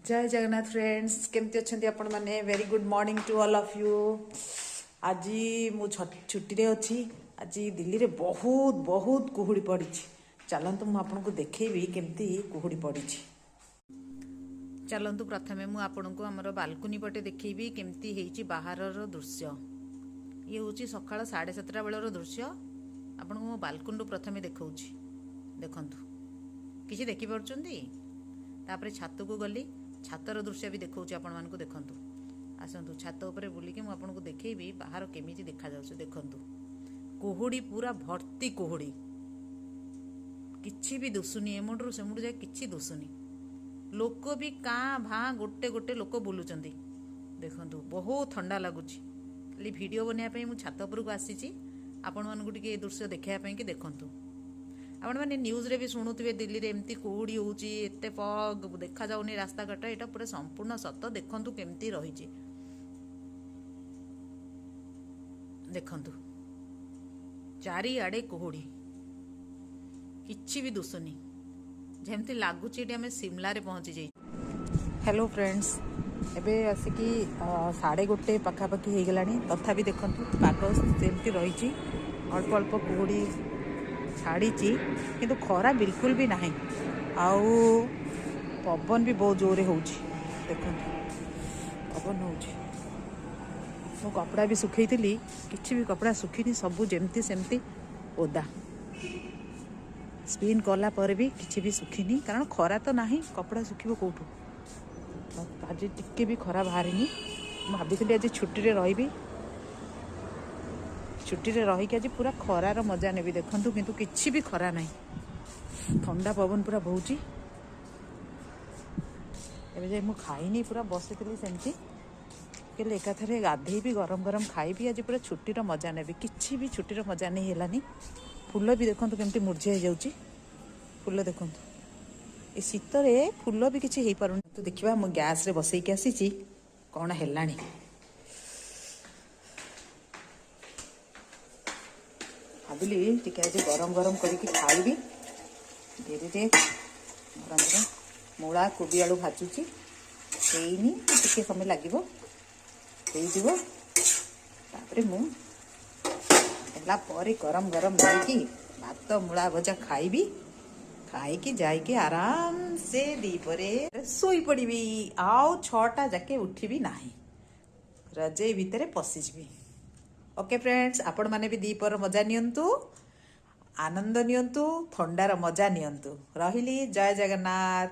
जय जगन्नाथ फ्रेंड्स केमती अच्छा आपण मैंने very good morning to all of you. आज मु छुट्टी रे अच्छी। आज दिल्ली रे बहुत बहुत कुहुड़ी पड़ी। चलतु मुझे आपको देखी केमती कुहुड़ी पड़ी। चलतु प्रथमे मु आपन को आमर बालकुनी पटे देखी केमती हेची बाहर दृश्य। ये हूँ सकाळ 7:30 बेलर दृश्य। आपन को मो बालकुनी प्रथमे देखौची देखंतु किसी देखि परछुंदी। तापर छात को गली छातर दृश्य भी देखौची आपण मानको देखंतु। आसंतु छात ऊपर बुलिकी मु आपन को देखैबी बाहर केमिति देखा जाउछ देखंतु। कुहुड़ी पूरा भर्ती कुहुड़ी किछि भी दुसुनी एमुडरू सेमुडू जाय किछि दुसुनी। लोक भी काँ भाँ गोटे गोटे लोक बुलुचंदी देखंतु। बहुत ठंडा लागुची। खाली वीडियो बनिया पई मु छात ऊपर को आसीची आपण मानको टिके दृश्य देखैया पई कि देखंतु। आपण मैंने न्यूज रे भी शुणुवे दिल्ली रे एमती कुहुड़ी होउची एते फग देखा जाउनी रास्ता घाट। एटा पूरा संपूर्ण सत देखंतु केमती रहिची देखंतु। चारि आड़े कुहुड़ी किछि भी दुसुनी जेमती लागुची एटी हमें शिमला रे पहुंची जाई। हेलो फ्रेंड्स एबे आसिकी 1:30 पाखापाखि हो गलानी। तथापि देखंतु पाग सेमती रहिची। अल्प अल्प कुहुड़ी छाड़ी किंतु खरा बिल्कुल भी नहीं। आउ पवन भी बहुत जोरे होउची देखंतु। पवन होउची। मो कपड़ा भी सुखई थी किछि भी कपड़ा सुखीनी सबू जेमती सेमती ओदा। स्पिन कला पर भी किछि भी सुखीनी कारण खरा तो नहीं। कपड़ा सुखिबो कोठू। आज टिके भी खरा बाहरिनी। भाभी आज छुट्टी रे रही छुट्टी रे रही आज पूरा खरार मजा नेबी देखंतु किंतु किछि भी खरा नहीं। ठंडा पवन पूरा बहुची। एबे जे मु खाइनी पूरा बसितली सेमती केले एकाथरे गाधेई भी गरम गरम खाइबी। आज पूरा छुट्टी रो मजा नेबी। किछि भी छुट्टी रो मजा नहीं हेलानी। फूल भी देखंतु केमती मुरझे जाउची। फूल देखंतु ए शीतरे फूल भी किछि हेई पारुनी। तो देखिबा मु गैस रे बसई के आसीची कोन हेलानी। भाविली टिके आज गरम गरम करके खाइबी। धीरे धीरे गरम गरम मूला कोबी आलू भाजुची हेनी टिके समय लागिबो हेइदिबो। तापरे मु एला परे गरम गरम करके भात मूला भजा खाइबी। खाइकी जाइके आराम से दीपरे सोई पड़ीबी। आउ 6टा जाके उठीबी नाही। रजई भितरे पशिजबी। ओके फ्रेंड्स आपण माने भी दीपर मजा नियंतु आनंद नियंतु ठंडार मजा नियंतु। रहिली जय जगन्नाथ।